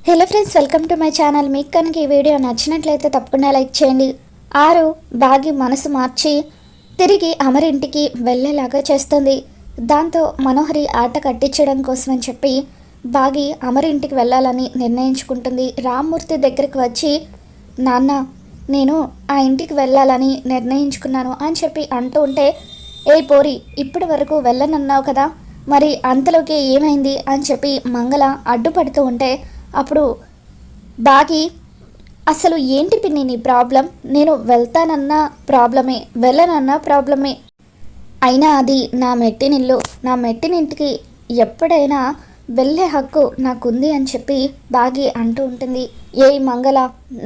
Hello friends, welcome to my channel. మీకు కనుక ఈ వీడియో నచ్చినట్లయితే తప్పకుండా లైక్ చేయండి. ఆరు బాగి మనసు మార్చి తిరిగి అమరింటికి వెళ్ళేలాగా చేస్తుంది. దాంతో మనోహరి ఆట కట్టించడం కోసమని చెప్పి బాగి అమరింటికి వెళ్ళాలని నిర్ణయించుకుంటుంది. రామ్మూర్తి దగ్గరికి వచ్చి, నాన్న నేను ఆ ఇంటికి వెళ్ళాలని నిర్ణయించుకున్నాను అని చెప్పి అంటూ ఉంటే, ఏ పోరి ఇప్పటి వరకు వెళ్ళనన్నావు కదా, మరి అంతలోకి ఏమైంది అని చెప్పి మంగళ అడ్డుపడుతూ ఉంటే, అప్పుడు బాగి అసలు ఏంటి పిన్ని నీ ప్రాబ్లం, నేను వెళ్తానన్నా ప్రాబ్లమే, వెళ్ళనన్నా ప్రాబ్లమే, అయినా అది నా మెట్టినిల్లు, నా మెట్టినింటికి ఎప్పుడైనా వెళ్ళే హక్కు నాకుంది అని చెప్పి బాగి అంటూ ఉంటుంది. ఏ మంగళ,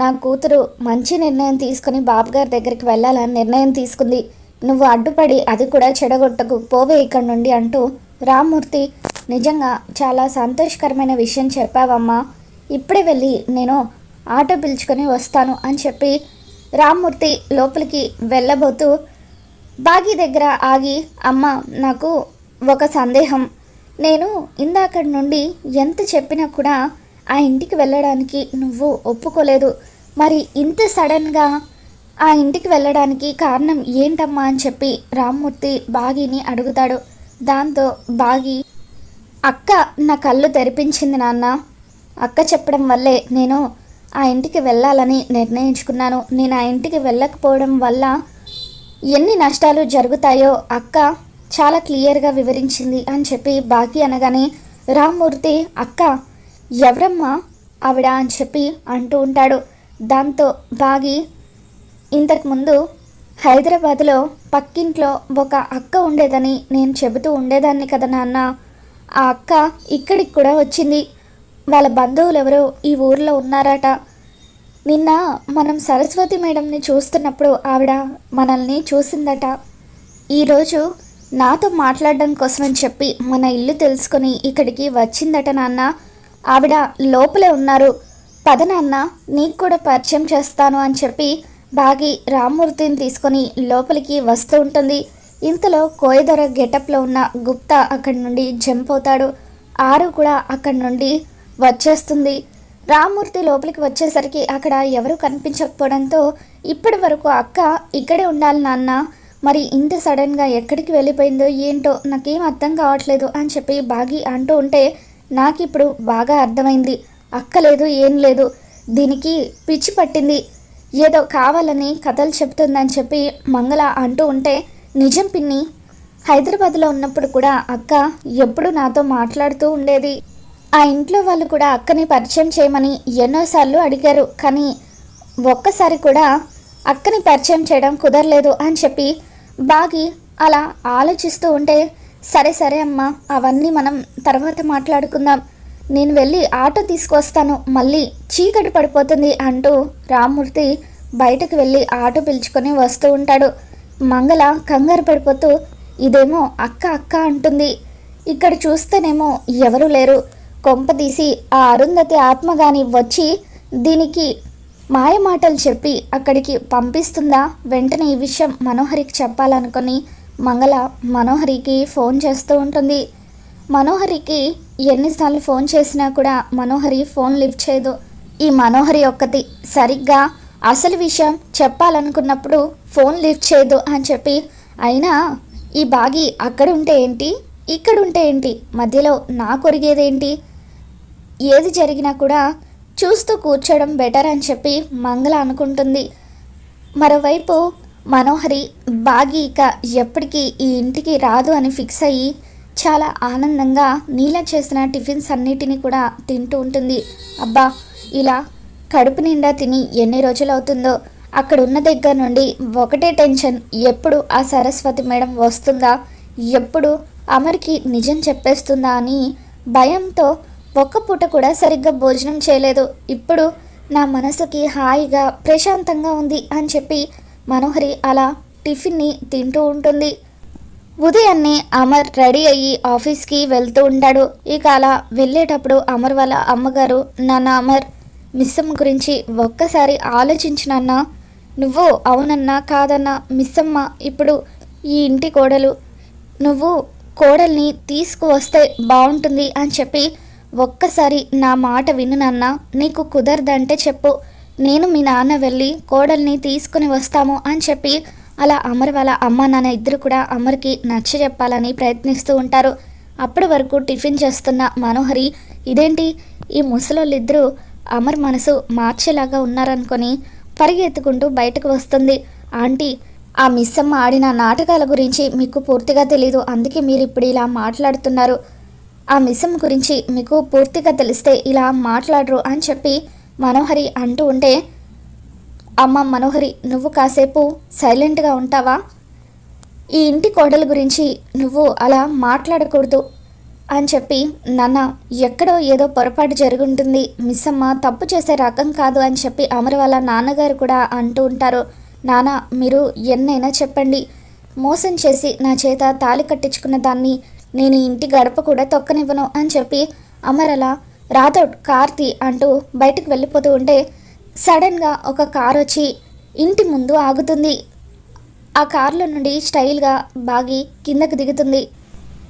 నా కూతురు మంచి నిర్ణయం తీసుకుని బాబుగారి దగ్గరికి వెళ్ళాలని నిర్ణయం తీసుకుంది, నువ్వు అడ్డుపడి అది కూడా చెడగొట్టకు, పోవే ఇక్కడి నుండి అంటూ, రామ్మూర్తి నిజంగా చాలా సంతోషకరమైన విషయం చెప్పావమ్మా, ఇప్పుడే వెళ్ళి నేను ఆటో పిలుచుకొని వస్తాను అని చెప్పి రామ్మూర్తి లోపలికి వెళ్ళబోతూ బాగి దగ్గర ఆగి, అమ్మ నాకు ఒక సందేహం, నేను ఇందాకటి నుండి ఎంత చెప్పినా కూడా ఆ ఇంటికి వెళ్ళడానికి నువ్వు ఒప్పుకోలేదు, మరి ఇంత సడన్గా ఆ ఇంటికి వెళ్ళడానికి కారణం ఏంటమ్మా అని చెప్పి రామ్మూర్తి బాగిని అడుగుతాడు. దాంతో బాగి, అక్క నా కళ్ళు తెరిపించింది నాన్న, అక్క చెప్పడం వల్లే నేను ఆ ఇంటికి వెళ్ళాలని నిర్ణయించుకున్నాను, నేను ఆ ఇంటికి వెళ్ళకపోవడం వల్ల ఎన్ని నష్టాలు జరుగుతాయో అక్క చాలా క్లియర్గా వివరించింది అని చెప్పి బాగి అనగానే, రామ్మూర్తి అక్క ఎవరమ్మా ఆవిడ అని చెప్పి అంటూ ఉంటాడు. దాంతో బాగి, ఇంతకుముందు హైదరాబాద్లో పక్కింట్లో ఒక అక్క ఉండేదని నేను చెబుతూ ఉండేదాన్ని కదా నాన్న, ఆ అక్క ఇక్కడికి కూడా వచ్చింది, వాళ్ళ బంధువులు ఎవరో ఈ ఊర్లో ఉన్నారట, నిన్న మనం సరస్వతి మేడంని చూస్తున్నప్పుడు ఆవిడ మనల్ని చూసిందట, ఈరోజు నాతో మాట్లాడడం కోసమని చెప్పి మన ఇల్లు తెలుసుకొని ఇక్కడికి వచ్చిందట నాన్న, ఆవిడ లోపలే ఉన్నారు, పద నాన్న నీకు కూడా పరిచయం చేస్తాను అని చెప్పి బాగి రామ్మూర్తిని తీసుకొని లోపలికి వస్తూ ఉంటుంది. ఇంతలో కోయదొర గెటప్లో ఉన్న గుప్తా అక్కడి నుండి జంప్ అవుతాడు. ఆరు కూడా అక్కడి నుండి వచ్చేస్తుంది. రామ్మూర్తి లోపలికి వచ్చేసరికి అక్కడ ఎవరు కనిపించకపోవడంతో, ఇప్పటి వరకు అక్క ఇక్కడే ఉండాలి నాన్న, మరి ఇంత సడన్గా ఎక్కడికి వెళ్ళిపోయిందో ఏంటో నాకేం అర్థం కావట్లేదు అని చెప్పి బాగి అంటూ ఉంటే, నాకు ఇప్పుడు బాగా అర్థమైంది, అక్క లేదు ఏం లేదు, దీనికి పిచ్చి పట్టింది, ఏదో కావాలని కథలు చెప్తుందని చెప్పి మంగళ అంటూ ఉంటే, నిజం పిన్ని, హైదరాబాద్లో ఉన్నప్పుడు కూడా అక్క ఎప్పుడు నాతో మాట్లాడుతూ ఉండేది, ఆ ఇంట్లో వాళ్ళు కూడా అక్కని పరిచయం చేయమని ఎన్నోసార్లు అడిగారు, కానీ ఒక్కసారి కూడా అక్కని పరిచయం చేయడం కుదరలేదు అని చెప్పి బాగి అలా ఆలోచిస్తూ ఉంటే, సరే సరే అమ్మా అవన్నీ మనం తర్వాత మాట్లాడుకుందాం, నేను వెళ్ళి ఆటో తీసుకొస్తాను, మళ్ళీ చీకటి పడిపోతుంది అంటూ రామ్మూర్తి బయటకు వెళ్ళి ఆటో పిలుచుకొని వస్తూ ఉంటాడు. మంగళ కంగారు పడిపోతూ, ఇదేమో అక్క అక్క అంటుంది, ఇక్కడ చూస్తేనేమో ఎవరు లేరు, కొంపదీసి ఆ అరుంధతి ఆత్మగాని వచ్చి దీనికి మాయ మాటలు చెప్పి అక్కడికి పంపిస్తుందా, వెంటనే ఈ విషయం మనోహరికి చెప్పాలనుకొని మంగళ మనోహరికి ఫోన్ చేస్తూ ఉంటుంది. మనోహరికి ఎన్నిసార్లు ఫోన్ చేసినా కూడా మనోహరి ఫోన్ లిఫ్ట్ చేయదు. ఈ మనోహరి ఒక్కటి సరిగ్గా అసలు విషయం చెప్పాలనుకున్నప్పుడు ఫోన్ లిఫ్ట్ చేయదు అని చెప్పి, అయినా ఈ బాగి అక్కడ ఉంటే ఏంటి, ఇక్కడ ఉంటే ఏంటి, మధ్యలో నా కొరిగేదేంటి, ఏది జరిగినా కూడా చూస్తూ కూర్చోవడం బెటర్ అని చెప్పి మంగళ అనుకుంటుంది. మరోవైపు మనోహరి బాగి ఇక ఎప్పటికీ ఈ ఇంటికి రాదు అని ఫిక్స్ అయ్యి చాలా ఆనందంగా నీల చేసిన టిఫిన్స్ అన్నిటినీ కూడా తింటూ ఉంటుంది. అబ్బా, ఇలా కడుపు నిండా తిని ఎన్ని రోజులు అవుతుందో, అక్కడ ఉన్న దగ్గర నుండి ఒకటే టెన్షన్, ఎప్పుడు ఆ సరస్వతి మేడం వస్తుందా, ఎప్పుడు అమర్కి నిజం చెప్పేస్తుందా అని భయంతో ఒక్క పూట కూడా సరిగ్గా భోజనం చేయలేదు, ఇప్పుడు నా మనసుకి హాయిగా ప్రశాంతంగా ఉంది అని చెప్పి మనోహరి అలా టిఫిన్ని తింటూ ఉంటుంది. ఉదయాన్నే అమర్ రెడీ అయ్యి ఆఫీస్కి వెళ్తూ ఉంటాడు. ఇక అలా వెళ్ళేటప్పుడు అమర్ వాళ్ళ అమ్మగారు, నాన్న అమర్, మిస్సమ్మ గురించి ఒక్కసారి ఆలోచించినన్నా, నువ్వు అవునన్నా కాదన్నా మిస్సమ్మ ఇప్పుడు ఈ ఇంటి కోడలు, నువ్వు కోడల్ని తీసుకువస్తే బాగుంటుంది అని చెప్పి ఒక్కసారి నా మాట విను నాన్న, నీకు కుదరదంటే చెప్పు, నేను మీ నాన్న వెళ్ళి కోడల్ని తీసుకుని వస్తాము అని చెప్పి అలా అమర్ వాళ్ళ అమ్మ నాన్న ఇద్దరు కూడా అమర్కి నచ్చ చెప్పాలని ప్రయత్నిస్తూ ఉంటారు. అప్పటి వరకు టిఫిన్ చేస్తున్న మనోహరి ఇదేంటి ఈ ముసలోళ్ళిద్దరూ అమర్ మనసు మార్చేలాగా ఉన్నారనుకొని పరిగెత్తుకుంటూ బయటకు వస్తుంది. ఆంటీ, ఆ మిస్సమ్మ ఆడిన నాటకాల గురించి మీకు పూర్తిగా తెలీదు, అందుకే మీరు ఇప్పుడు ఇలా మాట్లాడుతున్నారు. ఆ మిస్సమ్మ గురించి మీకు పూర్తిగా తెలిస్తే ఇలా మాట్లాడరు అని చెప్పి మనోహరి అంటూ ఉంటే, అమ్మ మనోహరి, నువ్వు కాసేపు సైలెంట్గా ఉంటావా? ఈ ఇంటి కోడల గురించి నువ్వు అలా మాట్లాడకూడదు అని చెప్పి, నాన్న ఎక్కడో ఏదో పొరపాటు జరుగుంటుంది, మిస్సమ్మ తప్పు చేసే రకం కాదు అని చెప్పి అమర్ వాళ్ళ నాన్నగారు కూడా అంటూ ఉంటారు. నాన్న, మీరు ఎన్నైనా చెప్పండి, మోసం చేసి నా చేత తాళి కట్టించుకున్న దాన్ని నేను ఇంటి గడప కూడా తొక్కనివ్వను అని చెప్పి అమర్ అలా రాథోడ్ కార్తీ అంటూ బయటకు వెళ్ళిపోతూ ఉంటే సడన్గా ఒక కార్ వచ్చి ఇంటి ముందు ఆగుతుంది. ఆ కార్లో నుండి స్టైల్గా బాగి కిందకు దిగుతుంది.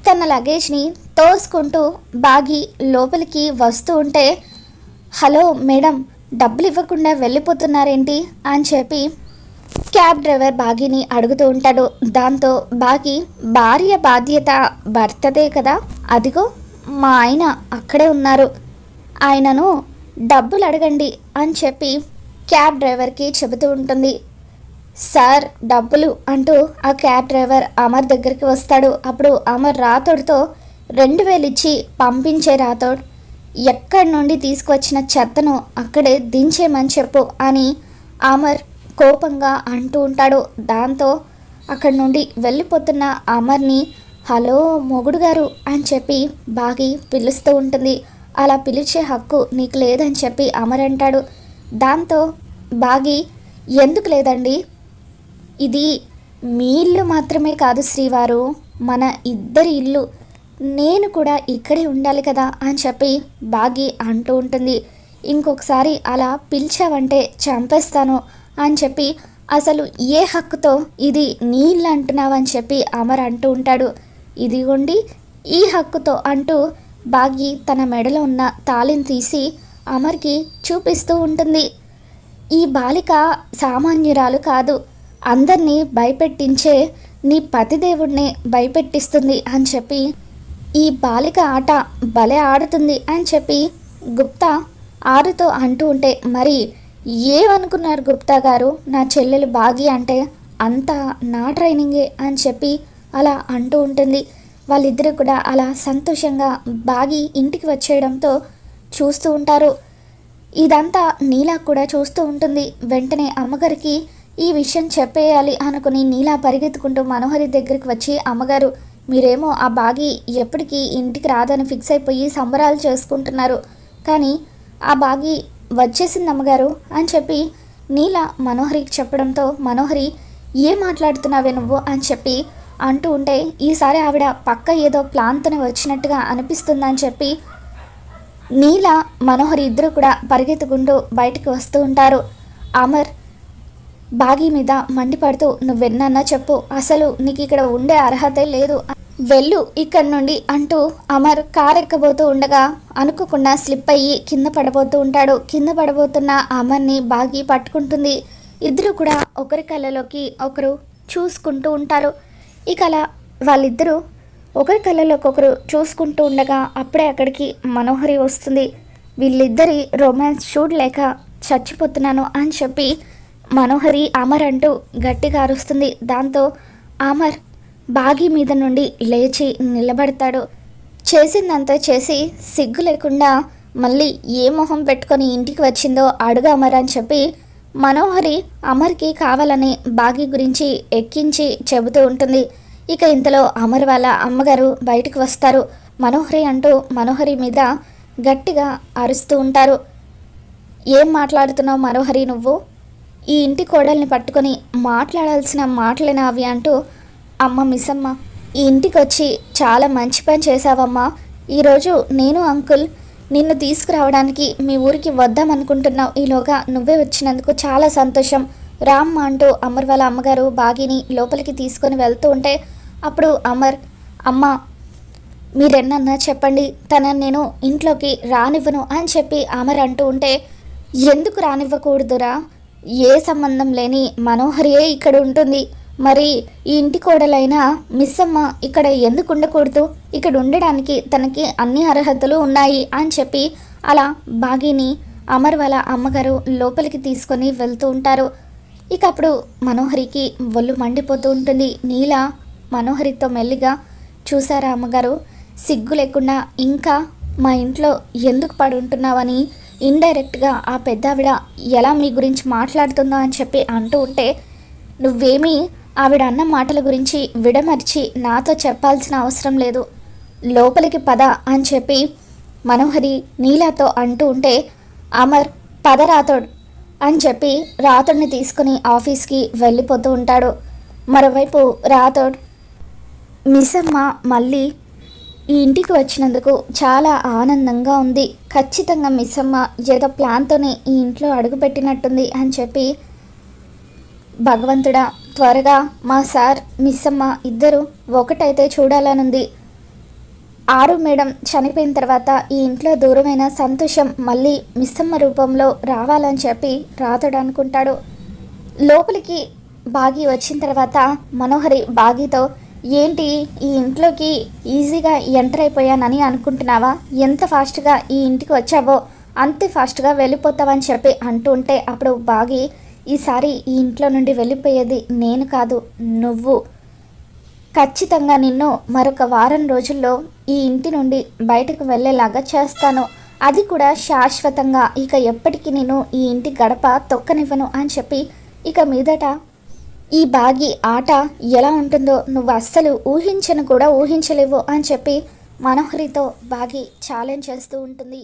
తన లగేజ్ని తోసుకుంటూ బాగి లోపలికి వస్తూ ఉంటే, హలో మేడం, డబ్బులు ఇవ్వకుండా వెళ్ళిపోతున్నారేంటి అని చెప్పి క్యాబ్ డ్రైవర్ బాగిని అడుగుతూ ఉంటాడు. దాంతో బాగి, భార్య బాధ్యత భర్తదే కదా, అదిగో మా ఆయన అక్కడే ఉన్నారు, ఆయనను డబ్బులు అడగండి అని చెప్పి క్యాబ్ డ్రైవర్కి చెబుతూ ఉంటుంది. సార్ డబ్బులు అంటూ ఆ క్యాబ్ డ్రైవర్ అమర్ దగ్గరికి వస్తాడు. అప్పుడు అమర్ రాథోడ్తో 2000 ఇచ్చి పంపించే రాథోడ్, ఎక్కడి నుండి తీసుకువచ్చిన చెత్తను అక్కడే దించేమని చెప్పు అని అమర్ కోపంగా అంటూ ఉంటాడు. దాంతో అక్కడి నుండి వెళ్ళిపోతున్న అమర్ని హలో మొగుడు గారు అని చెప్పి బాగి పిలుస్తూ ఉంటుంది. అలా పిలిచే హక్కు నీకు లేదని చెప్పి అమర్ అంటాడు. దాంతో బాగి, ఎందుకు లేదండి, ఇది మీ ఇల్లు మాత్రమే కాదు శ్రీవారు, మన ఇద్దరి ఇల్లు, నేను కూడా ఇక్కడే ఉండాలి కదా అని చెప్పి బాగి అంటూ ఉంటుంది. ఇంకొకసారి అలా పిలిచావంటే చంపేస్తాను అని చెప్పి, అసలు ఏ హక్కుతో ఇది నీ ఇల్లు అంటున్నావని చెప్పి అమర్ అంటూ ఉంటాడు. ఇదిగోండి ఈ హక్కుతో అంటూ బాగి తన మెడలో ఉన్న తాళిని తీసి అమర్కి చూపిస్తూ ఉంటుంది. ఈ బాలిక సామాన్యురాలు కాదు, అందరినీ భయపెట్టించే నీ పతిదేవుడిని భయపెట్టిస్తుంది అని చెప్పి, ఈ బాలిక ఆట భలే ఆడుతుంది అని చెప్పి గుప్తా ఆరుతో అంటూ ఉంటే, మరి ఏమనుకున్నారు గుప్తా గారు, నా చెల్లెలు బాగి అంటే అంతా నా ట్రైనింగే అని చెప్పి అలా అంటూ ఉంటుంది. వాళ్ళిద్దరూ కూడా అలా సంతోషంగా బాగి ఇంటికి వచ్చేయడంతో చూస్తూ ఉంటారు. ఇదంతా నీలా కూడా చూస్తూ ఉంటుంది. వెంటనే అమ్మగారికి ఈ విషయం చెప్పేయాలి అనుకుని నీలా పరిగెత్తుకుంటూ మనోహరి దగ్గరికి వచ్చి, అమ్మగారు మీరేమో ఆ బాగి ఎప్పటికీ ఇంటికి రాదని ఫిక్స్ అయిపోయి సంబరాలు చేసుకుంటున్నారు, కానీ ఆ బాగి వచ్చేసింది అమ్మగారు అని చెప్పి నీలా మనోహరికి చెప్పడంతో, మనోహరి ఏం మాట్లాడుతున్నావే నువ్వు అని చెప్పి అంటూ ఉంటే, ఈసారి ఆవిడ పక్క ఏదో ప్లాన్తోనే వచ్చినట్టుగా అనిపిస్తుందని చెప్పి నీలా మనోహరి ఇద్దరు కూడా పరిగెత్తుకుంటూ బయటకు వస్తూ ఉంటారు. అమర్ బాగి మీద మండిపడుతూ, నువ్వెన్నా చెప్పు, అసలు నీకు ఇక్కడ ఉండే అర్హతే లేదు, వెళ్ళు ఇక్కడి నుండి అంటూ అమర్ కార్ ఎక్కబోతూ ఉండగా అనుకోకుండా స్లిప్ అయ్యి కింద పడబోతూ ఉంటాడు. కింద పడబోతున్న అమర్ని బాగి పట్టుకుంటుంది. ఇద్దరు కూడా ఒకరి కళ్ళలోకి ఒకరు చూసుకుంటూ ఉంటారు. ఇక అలా వాళ్ళిద్దరూ ఒకరి కళ్ళలోకి ఒకరు చూసుకుంటూ ఉండగా అప్పుడే అక్కడికి మనోహరి వస్తుంది. వీళ్ళిద్దరి రొమాన్స్ చూడలేక చచ్చిపోతున్నాను అని చెప్పి మనోహరి అమర్ అంటూ గట్టిగా అరుస్తుంది. దాంతో అమర్ బాగి మీద నుండి లేచి నిలబడతాడు. చేసిందంతా చేసి సిగ్గు లేకుండా మళ్ళీ ఏ మొహం పెట్టుకొని ఇంటికి వచ్చిందో అడుగు అమర్ అని చెప్పి మనోహరి అమర్కి కావాలని బాగి గురించి ఎక్కించి చెబుతూ ఉంటుంది. ఇక ఇంతలో అమర్ వాళ్ళ అమ్మగారు బయటకు వస్తారు. మనోహరి అంటూ మనోహరి మీద గట్టిగా అరుస్తూ ఉంటారు. ఏం మాట్లాడుతున్నావు మనోహరి, నువ్వు ఈ ఇంటి కోడల్ని పట్టుకొని మాట్లాడాల్సిన మాటలేనా అవి అంటూ, అమ్మ మిస్సమ్మ, ఈ ఇంటికి వచ్చి చాలా మంచి పని చేశావమ్మా. ఈరోజు నేను అంకుల్ నిన్ను తీసుకురావడానికి మీ ఊరికి వద్దామనుకుంటున్నావు, ఈలోగా నువ్వే వచ్చినందుకు చాలా సంతోషం, రామ్మ అంటూ అమర్ వాళ్ళ అమ్మగారు బాగిని లోపలికి తీసుకొని వెళ్తూ ఉంటే, అప్పుడు అమర్, అమ్మ మీరెన్నన్నా చెప్పండి, తనని నేను ఇంట్లోకి రానివ్వను అని చెప్పి అమర్ అంటూ ఉంటే, ఎందుకు రానివ్వకూడదురా? ఏ సంబంధం లేని మనోహరియే ఇక్కడ ఉంటుంది. మరి ఈ ఇంటి కోడలైన మిస్సమ్మ ఇక్కడ ఎందుకు ఉండకూడదు? ఇక్కడ ఉండడానికి తనకి అన్ని అర్హతలు ఉన్నాయి అని చెప్పి అలా బాగీని అమర్ వాళ్ళ అమ్మగారు లోపలికి తీసుకొని వెళ్తూ ఉంటారు. ఇక అప్పుడు మనోహరికి ఒళ్ళు మండిపోతూ ఉంటుంది. నీల మనోహరితో మెల్లిగా, చూసారా అమ్మగారు, సిగ్గు లేకుండా ఇంకా మా ఇంట్లో ఎందుకు పడి ఉంటున్నావని ఇండైరెక్ట్గా ఆ పెద్దావిడ ఎలా మీ గురించి మాట్లాడుతుందో అని చెప్పి అంటూ ఉంటే, నువ్వేమీ ఆవిడ అన్న మాటల గురించి విడమర్చి నాతో చెప్పాల్సిన అవసరం లేదు, లోపలికి పద అని చెప్పి మనోహరి నీలాతో అంటూ ఉంటే, అమర్ పద రాతోడ్ అని చెప్పి రాతోడ్ని తీసుకుని ఆఫీస్కి వెళ్ళిపోతూ ఉంటాడు. మరోవైపు రాతోడ్, మిస్సమ్మ మళ్ళీ ఈ ఇంటికి వచ్చినందుకు చాలా ఆనందంగా ఉంది. ఖచ్చితంగా మిస్సమ్మ ఏదో ప్లాన్తోనే ఈ ఇంట్లో అడుగుపెట్టినట్టుంది అని చెప్పి, భగవంతుడా త్వరగా మా సార్ మిస్సమ్మ ఇద్దరు ఒకటైతే చూడాలనుంది. ఆరు మేడం చనిపోయిన తర్వాత ఈ ఇంట్లో దూరమైన సంతోషం మళ్ళీ మిస్సమ్మ రూపంలో రావాలని చెప్పి రాతోడు అనుకుంటాడు. లోపలికి బాగి వచ్చిన తర్వాత మనోహరి బాగితో, ఏంటి ఈ ఇంట్లోకి ఈజీగా ఎంటర్ అయిపోయానని అనుకుంటున్నావా? ఎంత ఫాస్ట్గా ఈ ఇంటికి వచ్చావో అంతే ఫాస్ట్గా వెళ్ళిపోతావని చెప్పి అంటూ ఉంటే, అప్పుడు బాగి, ఈసారి ఈ ఇంట్లో నుండి వెళ్ళిపోయేది నేను కాదు నువ్వు. ఖచ్చితంగా నిన్ను మరొక వారం రోజుల్లో ఈ ఇంటి నుండి బయటకు వెళ్ళేలాగా చేస్తాను, అది కూడా శాశ్వతంగా. ఇక ఎప్పటికీ నేను ఈ ఇంటి గడప తొక్కనివ్వను అని చెప్పి, ఇక మీదట ఈ బాగి ఆట ఎలా ఉంటుందో నువ్వు అస్సలు ఊహించను కూడా ఊహించలేవు అని చెప్పి మనోహరితో బాగి ఛాలెంజ్ చేస్తూ ఉంటుంది.